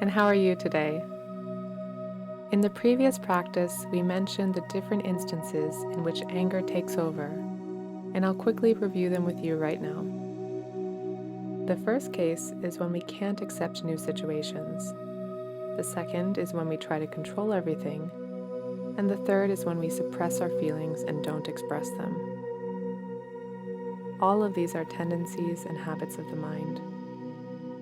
and how are you today? In the previous practice, we mentioned the different instances in which anger takes over, and I'll quickly review them with you right now. The first case is when we can't accept new situations. The second is when we try to control everything, and the third is when we suppress our feelings and don't express them. All of these are tendencies and habits of the mind.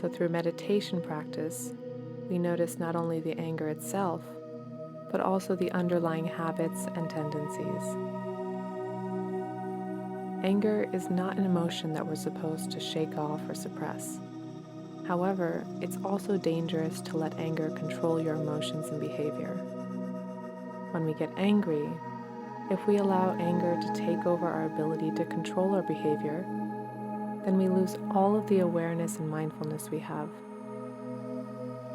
So through meditation practice, we notice not only the anger itself, but also the underlying habits and tendencies. Anger is not an emotion that we're supposed to shake off or suppress. However, it's also dangerous to let anger control your emotions and behavior. When we get angry, if we allow anger to take over our ability to control our behavior, then we lose all of the awareness and mindfulness we have.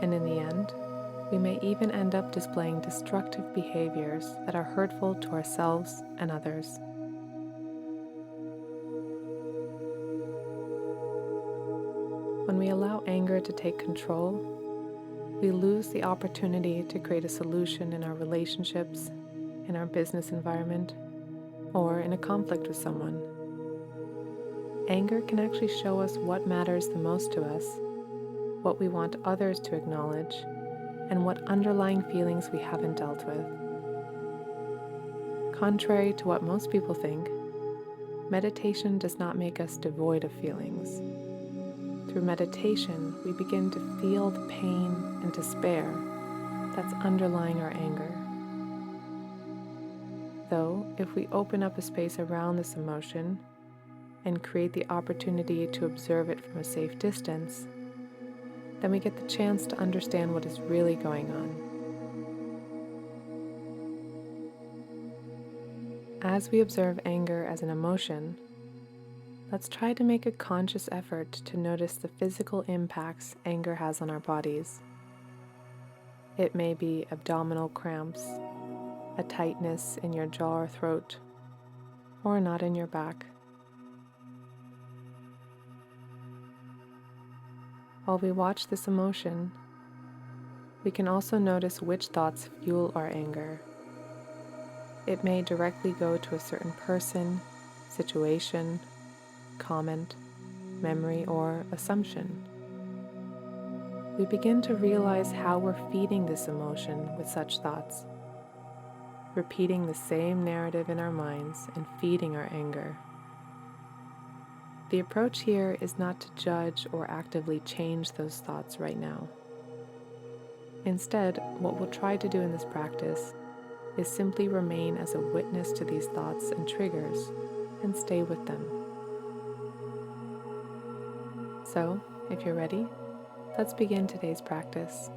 And in the end, we may even end up displaying destructive behaviors that are hurtful to ourselves and others. When we allow anger to take control, we lose the opportunity to create a solution in our relationships, in our business environment, or in a conflict with someone. Anger can actually show us what matters the most to us, what we want others to acknowledge, and what underlying feelings we haven't dealt with. Contrary to what most people think, meditation does not make us devoid of feelings. Through meditation, we begin to feel the pain and despair that's underlying our anger. Though, if we open up a space around this emotion and create the opportunity to observe it from a safe distance, then we get the chance to understand what is really going on. As we observe anger as an emotion, let's try to make a conscious effort to notice the physical impacts anger has on our bodies. It may be abdominal cramps, a tightness in your jaw or throat, or a knot in your back. While we watch this emotion, we can also notice which thoughts fuel our anger. It may directly go to a certain person, situation, comment, memory, or assumption. We begin to realize how we're feeding this emotion with such thoughts, repeating the same narrative in our minds and feeding our anger. The approach here is not to judge or actively change those thoughts right now. Instead, what we'll try to do in this practice is simply remain as a witness to these thoughts and triggers and stay with them. So, if you're ready, let's begin today's practice.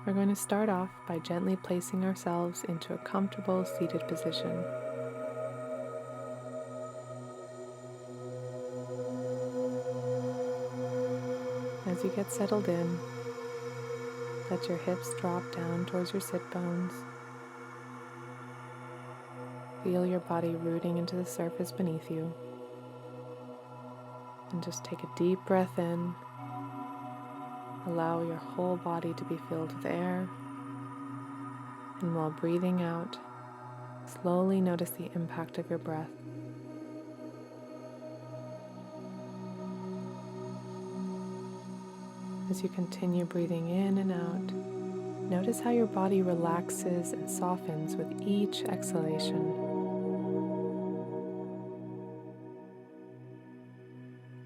We're going to start off by gently placing ourselves into a comfortable seated position. As you get settled in, let your hips drop down towards your sit bones. Feel your body rooting into the surface beneath you. And just take a deep breath in. Allow your whole body to be filled with air. And while breathing out, slowly notice the impact of your breath. As you continue breathing in and out, notice how your body relaxes and softens with each exhalation.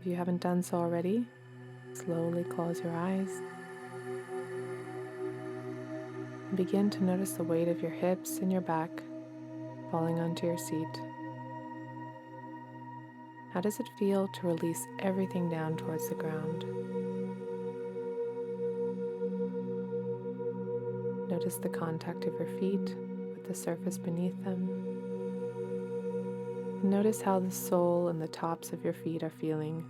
If you haven't done so already, slowly close your eyes and begin to notice the weight of your hips and your back falling onto your seat. How does it feel to release everything down towards the ground? Notice the contact of your feet with the surface beneath them. And notice how the sole and the tops of your feet are feeling,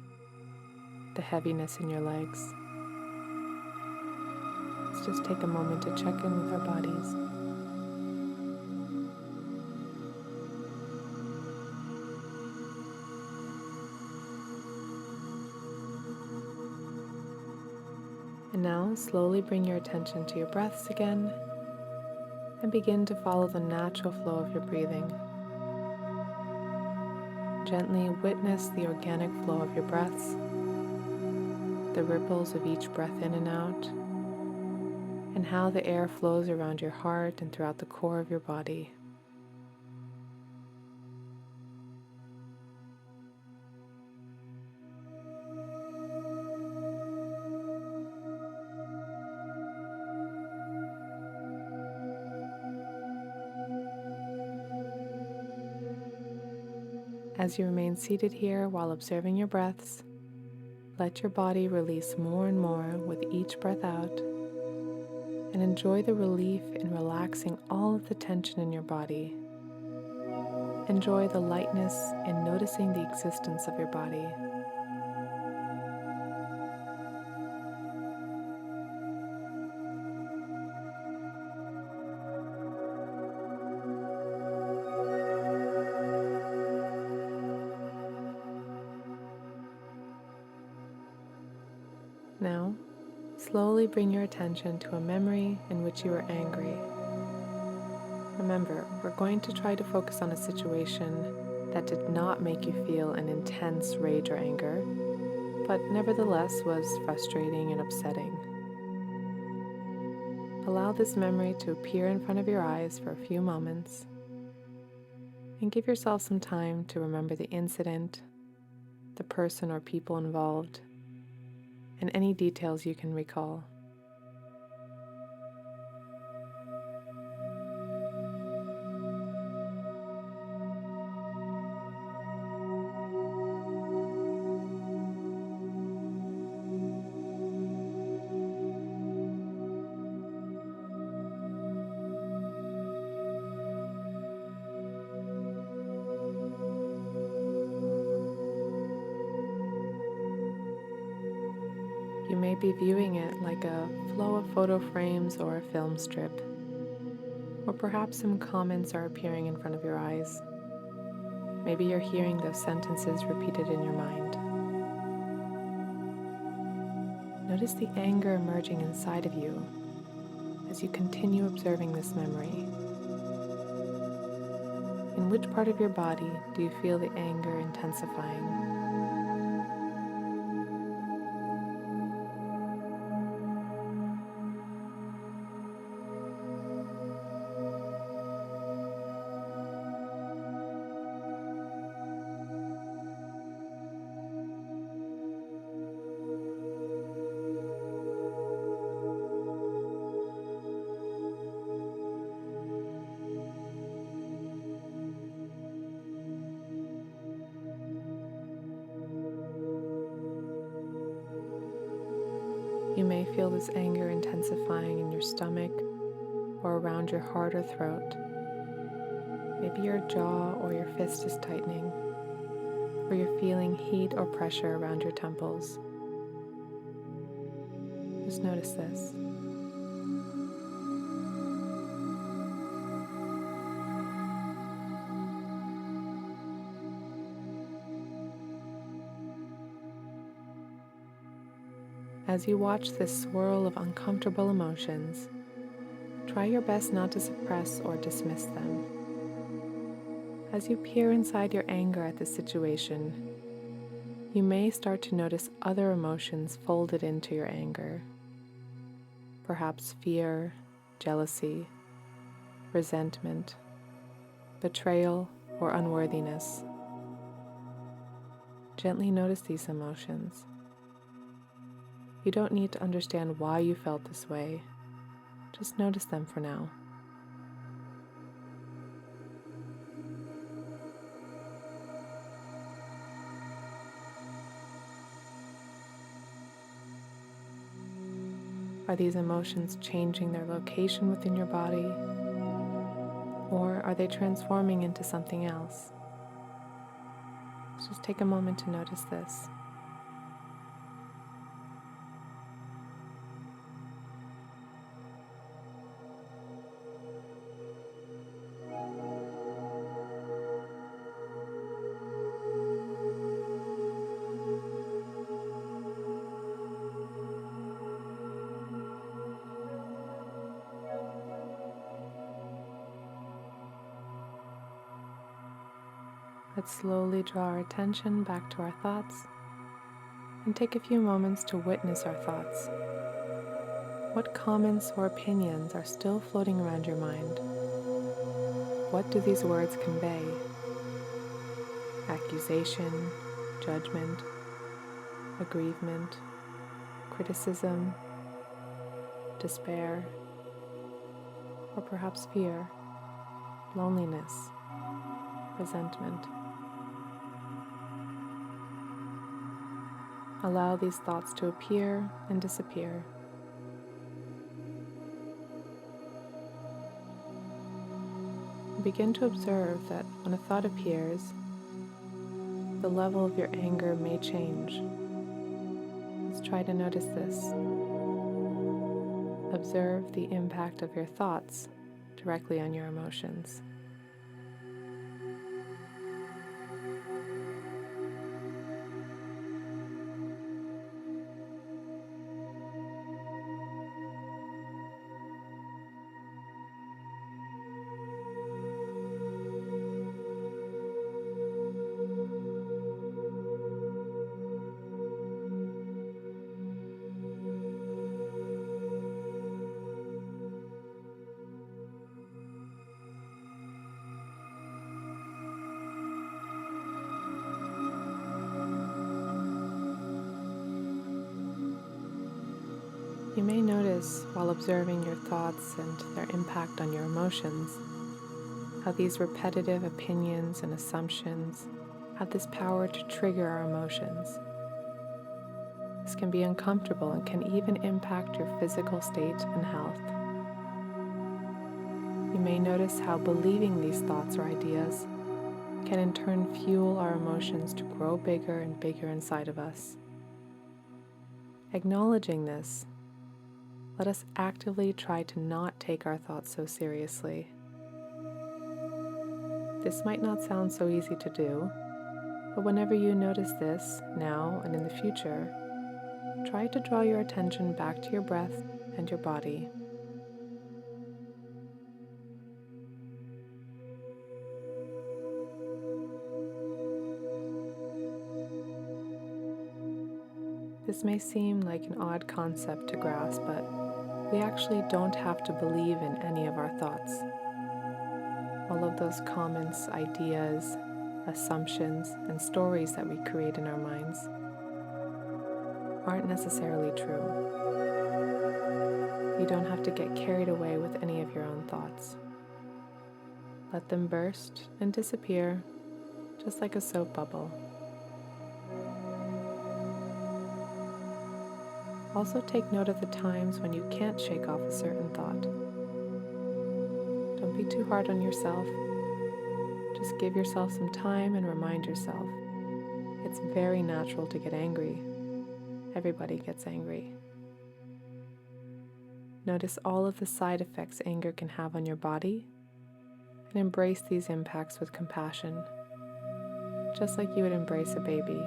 the heaviness in your legs. Let's just take a moment to check in with our bodies. And now slowly bring your attention to your breaths again and begin to follow the natural flow of your breathing. Gently witness the organic flow of your breaths, the ripples of each breath in and out, and how the air flows around your heart and throughout the core of your body. As you remain seated here while observing your breaths, let your body release more and more with each breath out, and enjoy the relief in relaxing all of the tension in your body. Enjoy the lightness in noticing the existence of your body. Now, slowly bring your attention to a memory in which you were angry. Remember, we're going to try to focus on a situation that did not make you feel an intense rage or anger, but nevertheless was frustrating and upsetting. Allow this memory to appear in front of your eyes for a few moments, and give yourself some time to remember the incident, the person or people involved, and any details you can recall. You may be viewing it like a flow of photo frames or a film strip, or perhaps some comments are appearing in front of your eyes. Maybe you're hearing those sentences repeated in your mind. Notice the anger emerging inside of you as you continue observing this memory. In which part of your body do you feel the anger intensifying? You may feel this anger intensifying in your stomach or around your heart or throat. Maybe your jaw or your fist is tightening, or you're feeling heat or pressure around your temples. Just notice this. As you watch this swirl of uncomfortable emotions, try your best not to suppress or dismiss them. As you peer inside your anger at the situation, you may start to notice other emotions folded into your anger. Perhaps fear, jealousy, resentment, betrayal, or unworthiness. Gently notice these emotions. You don't need to understand why you felt this way. Just notice them for now. Are these emotions changing their location within your body? Or are they transforming into something else? Just take a moment to notice this. Let's slowly draw our attention back to our thoughts and take a few moments to witness our thoughts. What comments or opinions are still floating around your mind? What do these words convey? Accusation, judgment, aggrievement, criticism, despair, or perhaps fear, loneliness, resentment. Allow these thoughts to appear and disappear. Begin to observe that when a thought appears, the level of your anger may change. Let's try to notice this. Observe the impact of your thoughts directly on your emotions. You may notice while observing your thoughts and their impact on your emotions, how these repetitive opinions and assumptions have this power to trigger our emotions. This can be uncomfortable and can even impact your physical state and health. You may notice how believing these thoughts or ideas can in turn fuel our emotions to grow bigger and bigger inside of us. Acknowledging this, let us actively try to not take our thoughts so seriously. This might not sound so easy to do, but whenever you notice this, now and in the future, try to draw your attention back to your breath and your body. This may seem like an odd concept to grasp, but we actually don't have to believe in any of our thoughts. All of those comments, ideas, assumptions, and stories that we create in our minds aren't necessarily true. You don't have to get carried away with any of your own thoughts. Let them burst and disappear, just like a soap bubble. Also take note of the times when you can't shake off a certain thought. Don't be too hard on yourself. Just give yourself some time and remind yourself. It's very natural to get angry. Everybody gets angry. Notice all of the side effects anger can have on your body and embrace these impacts with compassion, just like you would embrace a baby.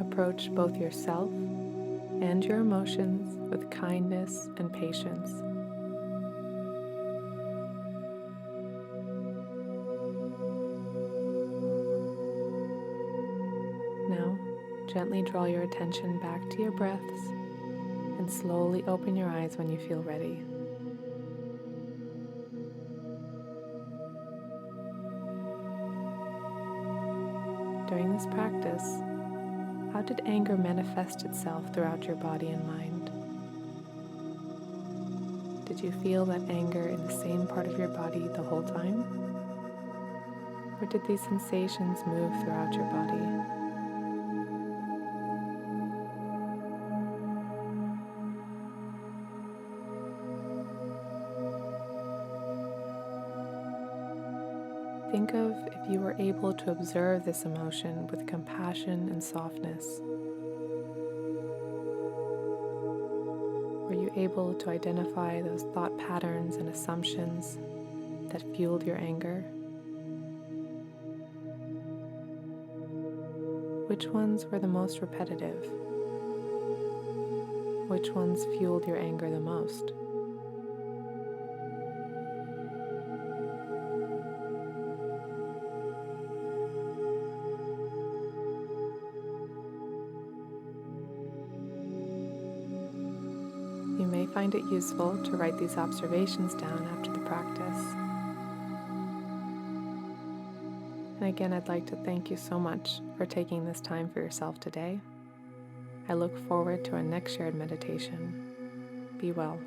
Approach both yourself and your emotions with kindness and patience. Now, gently draw your attention back to your breaths and slowly open your eyes when you feel ready. During this practice, how did anger manifest itself throughout your body and mind? Did you feel that anger in the same part of your body the whole time? Or did these sensations move throughout your body? Think of if you were able to observe this emotion with compassion and softness. Were you able to identify those thought patterns and assumptions that fueled your anger? Which ones were the most repetitive? Which ones fueled your anger the most? may find it useful to write these observations down after the practice. And again, I'd like to thank you so much for taking this time for yourself today. I look forward to our next shared meditation. Be well.